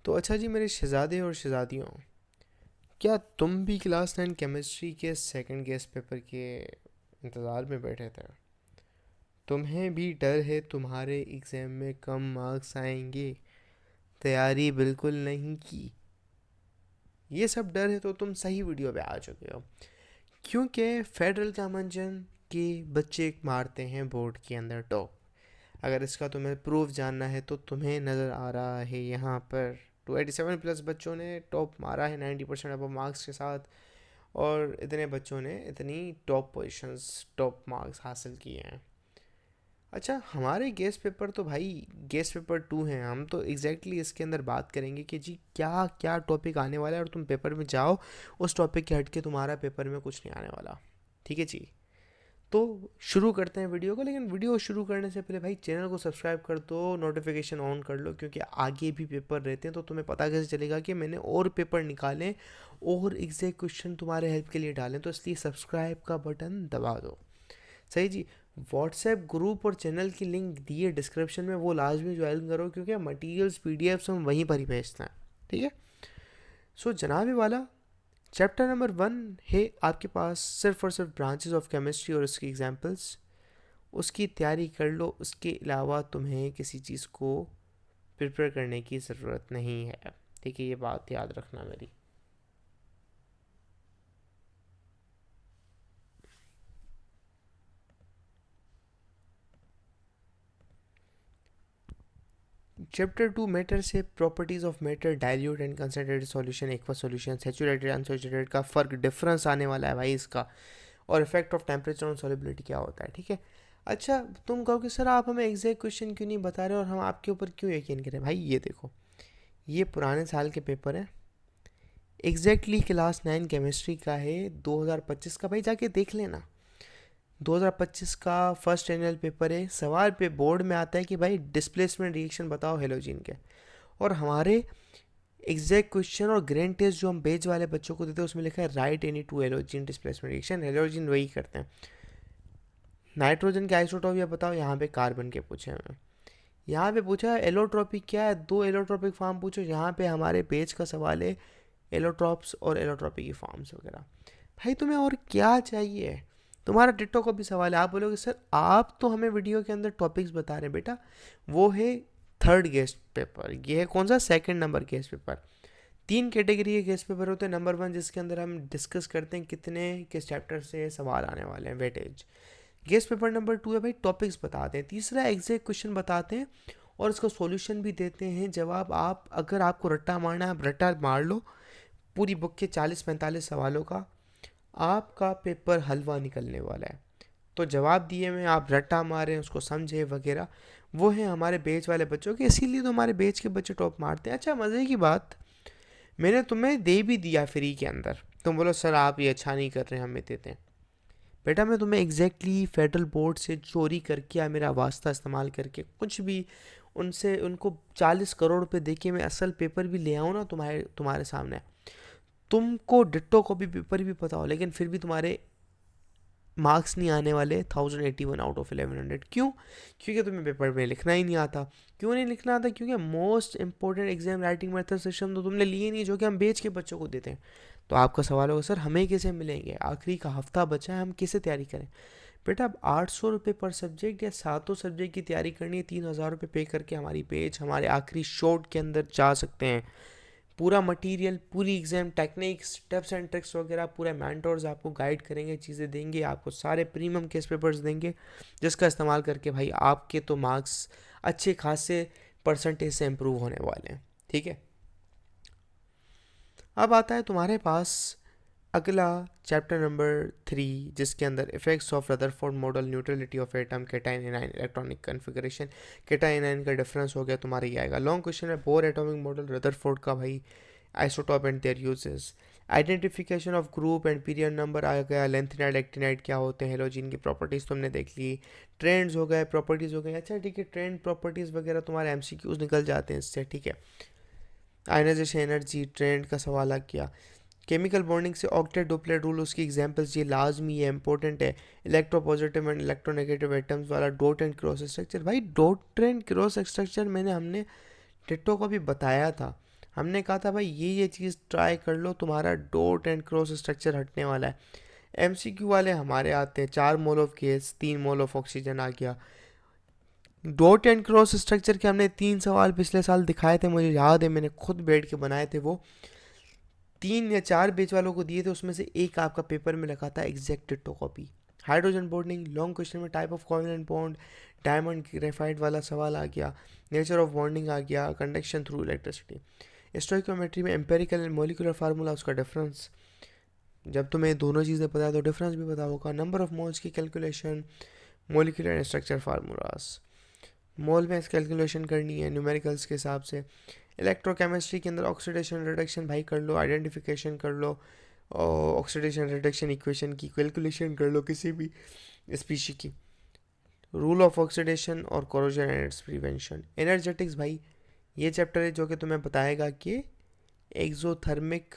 तो अच्छा जी मेरे शहज़ादे और शहज़ादियों, क्या तुम भी क्लास 9 केमिस्ट्री के सेकंड गेस पेपर के इंतज़ार में बैठे थे? तुम्हें भी डर है तुम्हारे एग्ज़ाम में कम मार्क्स आएंगे, तैयारी बिल्कुल नहीं की? ये सब डर है तो तुम सही वीडियो पे आ चुके हो, क्योंकि फेडरल कन्वेंशन के बच्चे मारते हैं बोर्ड के अंदर टॉप। अगर इसका तुम्हें प्रूफ जानना है तो तुम्हें नज़र आ रहा है यहाँ पर 287 प्लस बच्चों ने टॉप मारा है 90% अब मार्क्स के साथ, और इतने बच्चों ने इतनी टॉप पोजीशंस टॉप मार्क्स हासिल किए हैं। अच्छा, हमारे गेस पेपर तो भाई गेस पेपर 2 हैं, हम तो एग्जैक्टली इसके अंदर बात करेंगे कि जी क्या क्या टॉपिक आने वाला है, और तुम पेपर में जाओ उस टॉपिक के हट के तुम्हारा पेपर में कुछ नहीं आने वाला। ठीक है जी। तो शुरू करते हैं वीडियो को, लेकिन वीडियो शुरू करने से पहले भाई चैनल को सब्सक्राइब कर दो, नोटिफिकेशन ऑन कर लो, क्योंकि आगे भी पेपर रहते हैं तो तुम्हें पता कैसे चलेगा कि मैंने और पेपर निकालें और एग्जैक्ट क्वेश्चन तुम्हारे हेल्प के लिए डालें। तो इसलिए सब्सक्राइब का बटन दबा दो। सही जी। व्हाट्सएप ग्रुप और चैनल की लिंक दी है डिस्क्रिप्शन में, वो लाजमी ज्वाइन करो, क्योंकि मटेरियल्स पीडीएफ्स हम वहीं पर ही भेजते हैं। ठीक है। सो जनाबी वाला, चैप्टर नंबर 1 है आपके पास सिर्फ और सिर्फ ब्रांचेस ऑफ केमिस्ट्री और उसकी एग्जांपल्स। उसकी तैयारी कर लो, उसके अलावा तुम्हें किसी चीज़ को प्रिपेयर करने की ज़रूरत नहीं है। ठीक है, ये बात याद रखना मेरी। चैप्टर 2 मैटर से properties of matter, dilute and concentrated solution, aqua solution, saturated unsaturated का फ़र्क, डिफरेंस आने वाला है भाई इसका, और effect of temperature on solubility क्या होता है। ठीक है। अच्छा, तुम कहो कि सर आप हमें एग्जैक्ट क्वेश्चन क्यों नहीं बता रहे और हम आपके ऊपर क्यों यकीन करें? भाई ये देखो, ये पुराने साल के पेपर हैं, एग्जैक्टली क्लास 9 केमिस्ट्री का है 2025 का। भाई जाके देख लेना, 2025 का फर्स्ट एनुअल पेपर है। सवाल पे बोर्ड में आता है कि भाई डिस्प्लेसमेंट रिएक्शन बताओ हेलोजन के, और हमारे एग्जैक्ट क्वेश्चन और ग्रैंड टेस्ट जो हम बेच वाले बच्चों को देते हैं उसमें लिखा है right any two halogen displacement reaction. Halogen वही करते हैं। नाइट्रोजन के आइसोटॉप या बताओ, यहाँ पे कार्बन के पूछे हैं। यहाँ पे पूछा है एलोट्रॉपिक क्या है, दो एलोट्रॉपिक फॉर्म पूछो। यहाँ पे हमारे पेज का सवाल है एलोट्रॉप्स और एलोट्रॉपिक की फॉर्म्स वगैरह। भाई तुम्हें और क्या चाहिए? तुम्हारा डिट्टो का भी सवाल है। आप बोलोगे सर आप तो हमें वीडियो के अंदर टॉपिक्स बता रहे हैं। बेटा वो है थर्ड गेस्ट पेपर, ये है कौन सा, second number guest paper. 3 category के गेस्ट पेपर होते हैं। नंबर 1 जिसके अंदर हम डिस्कस करते हैं कितने किस चैप्टर से सवाल आने वाले हैं, वेटेज। गेस्ट पेपर नंबर 2 है भाई टॉपिक्स बताते हैं। तीसरा एग्जैक्ट क्वेश्चन बताते हैं और इसका सॉल्यूशन भी देते हैं, जवाब। आप अगर आपको रट्टा मारना है आप रट्टा मार लो, पूरी बुक के 40-45 सवालों का आपका पेपर हलवा निकलने वाला है। तो जवाब दिए में आप रट्टा मारें, उसको समझे वगैरह, वो है हमारे बेच वाले बच्चों के, इसीलिए तो हमारे बेच के बच्चे टॉप मारते हैं। अच्छा, मज़े की बात, मैंने तुम्हें दे भी दिया फ्री के अंदर। तुम बोलो सर आप ये अच्छा नहीं कर रहे, हमें देते हैं। बेटा मैं तुम्हें एग्जैक्टली फेडरल बोर्ड से चोरी करके या मेरा वास्ता इस्तेमाल करके कुछ भी उनसे उनको 40 करोड़ रुपए दे के मैं असल पेपर भी ले आऊँ ना तुम्हारे तुम्हारे सामने, तुमको डिट्टो कॉपी पेपर भी पता हो, लेकिन फिर भी तुम्हारे मार्क्स नहीं आने वाले 1081 आउट ऑफ 1100। क्यों? क्योंकि तुम्हें पेपर में लिखना ही नहीं आता। क्यों नहीं लिखना आता? क्योंकि most important exam writing method session तो तुमने लिए नहीं, जो कि हम बेच के बच्चों को देते हैं। तो आपका सवाल होगा सर हमें कैसे मिलेंगे, आखिरी का हफ्ता बचा है, हम कैसे तैयारी करें? बेटा अब 800 रुपये पर सब्जेक्ट या सातों सब्जेक्ट की तैयारी करनी है, 3000 रुपये पे करके हमारी पेज हमारे आखिरी शॉर्ट के अंदर जा सकते हैं। पूरा मटेरियल, पूरी exam techniques, tips and tricks वगैरह, पूरे मैंटोर्स आपको गाइड करेंगे, चीज़ें देंगे, आपको सारे प्रीमियम केस पेपर्स देंगे, जिसका इस्तेमाल करके भाई आपके तो मार्क्स अच्छे खासे परसेंटेज से इम्प्रूव होने वाले हैं। ठीक है। अब आता है तुम्हारे पास अगला चैप्टर नंबर 3, जिसके अंदर effects of Rutherford model, neutrality of atom, cation anion electronic configuration. Cation anion का डिफरेंस हो गया तुम्हारा, ये आएगा। लॉन्ग क्वेश्चन है, बोर एटॉमिक मॉडल, रदरफोर्ड का भाई, isotope and their uses, identification of group and period number आ गया, लेंथेनाइड एक्टिनाइड क्या होते हैं, हेलोजिन की प्रॉपर्टीज़ तुमने देख ली, ट्रेंड्स हो गए, प्रॉपर्टीज़ हो गई। अच्छा ठीक है, ट्रेंड प्रॉपर्टीज़ वगैरह तुम्हारे एमसीक्यूज निकल जाते हैं इससे। ठीक है। आयनाइजेशन एनर्जी ट्रेंड का सवाल आ गया। केमिकल बॉन्डिंग से ऑक्टेट डुप्लेट रूल, उसकी एग्जांपल्स, ये लाजमी है, इंपॉर्टेंट है। इलेक्ट्रोपॉजिटिव एंड इलेक्ट्रोनेगेटिव एटम्स वाला डॉट एंड क्रॉस स्ट्रक्चर, भाई डॉट एंड क्रॉस स्ट्रक्चर हमने टिट्टो को भी बताया था। हमने कहा था भाई ये चीज़ ट्राई कर लो, तुम्हारा डॉट एंड क्रॉस स्ट्रक्चर हटने वाला है। एमसीक्यू वाले हमारे आते हैं 4 mole of gas, 3 mole of oxygen आ गया। डॉट एंड क्रॉस स्ट्रक्चर के हमने 3 सवाल पिछले साल दिखाए थे, मुझे याद है मैंने खुद बैठ के बनाए थे वो। 3 या 4 बेच वालों को दिए थे, उसमें से एक आपका पेपर में रखा था exact ditto copy. Hydrogen bonding long question में type of covalent bond, diamond graphite वाला सवाल आ गया, नेचर ऑफ बॉन्डिंग आ गया, कंडक्शन थ्रू इलेक्ट्रिसिटी। स्टोइकोमेट्री में एम्पेरिकल एंड मोलिकुलर फार्मूला, उसका डिफरेंस, जब तुम्हें दोनों चीज़ें पता है तो डिफरेंस भी पता होगा। नंबर ऑफ मोल्स की calculation, molecular and structure formulas, mole में कैलकुलेशन करनी है न्यूमेरिकल्स के हिसाब से। इलेक्ट्रोकेमिस्ट्री के अंदर ऑक्सीडेशन रिडक्शन भाई कर लो, आइडेंटिफिकेशन कर लो, और ऑक्सीडेशन रिडक्शन इक्वेशन की कैलकुलेशन कर लो किसी भी स्पीशी की। रूल ऑफ ऑक्सीडेशन और corrosion and it's prevention. Energetics भाई ये चैप्टर है जो कि तुम्हें बताएगा कि एक्सोथर्मिक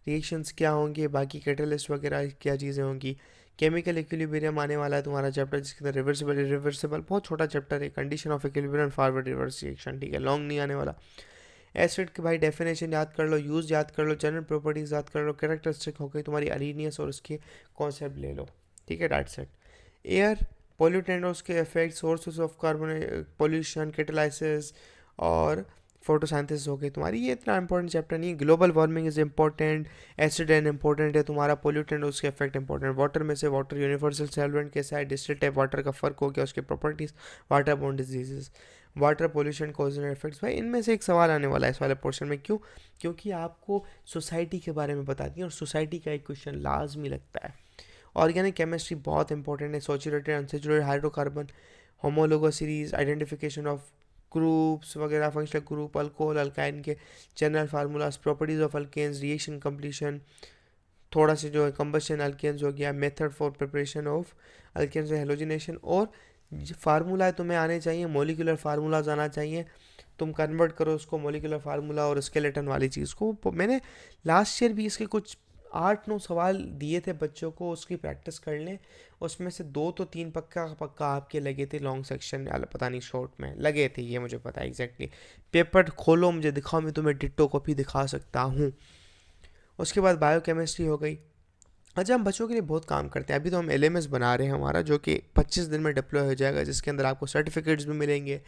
रिएक्शंस क्या होंगे, बाकी कैटलिस्ट वगैरह क्या चीज़ें होंगी। केमिकल इक्विलिब्रियम आने वाला है तुम्हारा चैप्टर, जिसके अंदर रिवर्सिबल इरिवर्सिबल, बहुत छोटा चैप्टर है। Condition of equilibrium forward reverse reaction, ठीक है, लॉन्ग नहीं आने वाला। एसिड के भाई डेफिनेशन याद कर लो, यूज याद कर लो, जनरल प्रॉपर्टीज याद कर लो, कैरेक्टरिस्टिक हो गई तुम्हारी अरीनियस और उसके कॉन्सेप्ट ले लो, ठीक है, दैट्स इट। एयर पोल्यूटेंट और उसके effect, sources of carbon pollution, catalysis और फोटोसिंथेसिस हो गई तुम्हारी। ये इतना इंपॉर्टेंट चैप्टर नहीं है। Global warming is important, acid and important है तुम्हारा, पोल्यूटेंट उसके इफेक्ट इंपॉर्टेंट। वाटर में से वाटर यूनिवर्सल सॉल्वेंट कैसा है, डिस्टिल्ड टाइप वाटर का फर्क हो गया, उसकी properties, water borne diseases, water pollution causes and effects. भाई इनमें से एक सवाल आने वाला है इस वाले पोर्शन में, क्यों? क्योंकि आपको सोसाइटी के बारे में बताती है और सोसाइटी का एक क्वेश्चन लाजमी लगता है। ऑर्गेनिक केमिस्ट्री बहुत इंपॉर्टेंट है, saturated unsaturated hydrocarbon, homologous series, identification of groups वगैरह, फंक्शनल ग्रुप, अल्कोहल अल्काइन के general formulas, properties of alkanes, reaction completion, थोड़ा से जो है कंबशन अल्केन्स हो गया, method for preparation of alkanes halogenation. और फार्मूला है तुम्हें आने चाहिए, मोलिकुलर फार्मूलाज आना चाहिए, तुम कन्वर्ट करो उसको मोलिकुलर फार्मूला और स्केलेटन वाली चीज़ को। मैंने लास्ट ईयर भी इसके कुछ 8-9 सवाल दिए थे बच्चों को, उसकी प्रैक्टिस कर लें। उसमें से 2 तो 3 पक्का पक्का आपके लगे थे लॉन्ग सेक्शन, पता नहीं शॉर्ट में लगे थे, ये मुझे पता है एग्जैक्टली। पेपर खोलो मुझे दिखाओ, मैं तुम्हें डिट्टो कॉपी दिखा सकता हूँ। उसके बाद बायोकेमिस्ट्री हो गई। अच्छा, हम बच्चों के लिए बहुत काम करते हैं। अभी तो हम एलएमएस बना रहे हैं हमारा, जो कि 25 दिन में डिप्लॉय हो जाएगा, जिसके अंदर आपको सर्टिफिकेट्स भी मिलेंगे,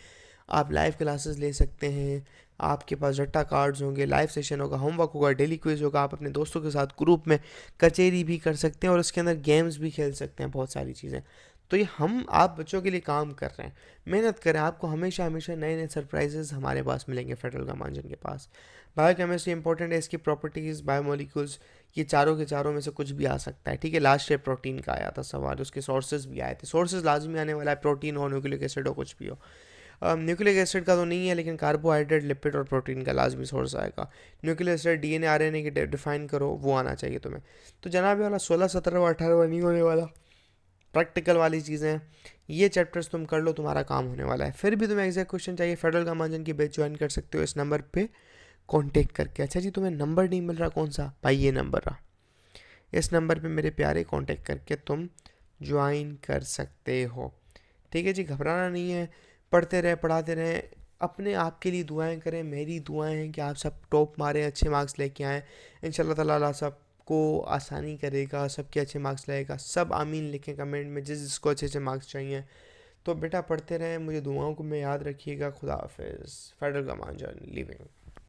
आप लाइव क्लासेस ले सकते हैं, आपके पास रट्टा कार्ड्स होंगे, लाइव सेशन होगा, होमवर्क होगा, डेली क्विज होगा, आप अपने दोस्तों के साथ ग्रुप में कचेरी भी कर सकते हैं और उसके अंदर गेम्स भी खेल सकते हैं, बहुत सारी चीज़ें। तो ये हम आप बच्चों के लिए काम कर रहे हैं, मेहनत करें, आपको हमेशा हमेशा नए नए सरप्राइजेस हमारे पास मिलेंगे फेडरल गामांजन के पास। बायोकेमिस्ट्री इंपॉर्टेंट है, इसकी प्रॉपर्टीज़, बायोमोलिक्यूल्स, ये चारों के चारों में से कुछ भी आ सकता है, ठीक है। लास्ट ईयर प्रोटीन का आया था सवाल, उसके सोर्सेज भी आए थे, सोर्सेज लाजमी आने वाला है, प्रोटीन हो, न्यूक्लिक एसिड हो, कुछ भी हो। न्यूक्लिक एसिड का तो नहीं है, लेकिन कार्बोहाइड्रेट, लिपिड और प्रोटीन का लाजमी सोर्स आएगा। न्यूक्लिक एसिड डीएनए आरएनए के डिफाइन करो, वो आना चाहिए तुम्हें। तो जनाब ये वाला 16, 17 और 18 नहीं होने वाला, प्रैक्टिकल वाली चीज़ें हैं, ये चैप्टर्स तुम कर लो, तुम्हारा काम होने वाला है। फिर भी तुम्हें एग्जैक्ट क्वेश्चन चाहिए, फेडरल गामांजन की बैच ज्वाइन कर सकते हो इस नंबर पे कांटेक्ट करके। अच्छा जी, तुम्हें नंबर नहीं मिल रहा, कौन सा भाई? ये नंबर रहा, इस नंबर पे मेरे प्यारे कांटेक्ट करके तुम ज्वाइन कर सकते हो, ठीक है जी। घबराना नहीं है, पढ़ते रहे, पढ़ाते रहें, अपने आप के लिए दुआएं करें। मेरी दुआएं हैं कि आप सब टॉप मारें, अच्छे मार्क्स लेके आएँ, इंशाल्लाह ताला सबको आसानी करेगा, सबके अच्छे मार्क्स लाएगा। सब आमीन लिखें कमेंट में, जिसको अच्छे अच्छे मार्क्स चाहिए। तो बेटा पढ़ते रहें, मुझे दुआओं को में याद रखिएगा। खुदा हाफिज़। फेडरल गामांजन लिविंग।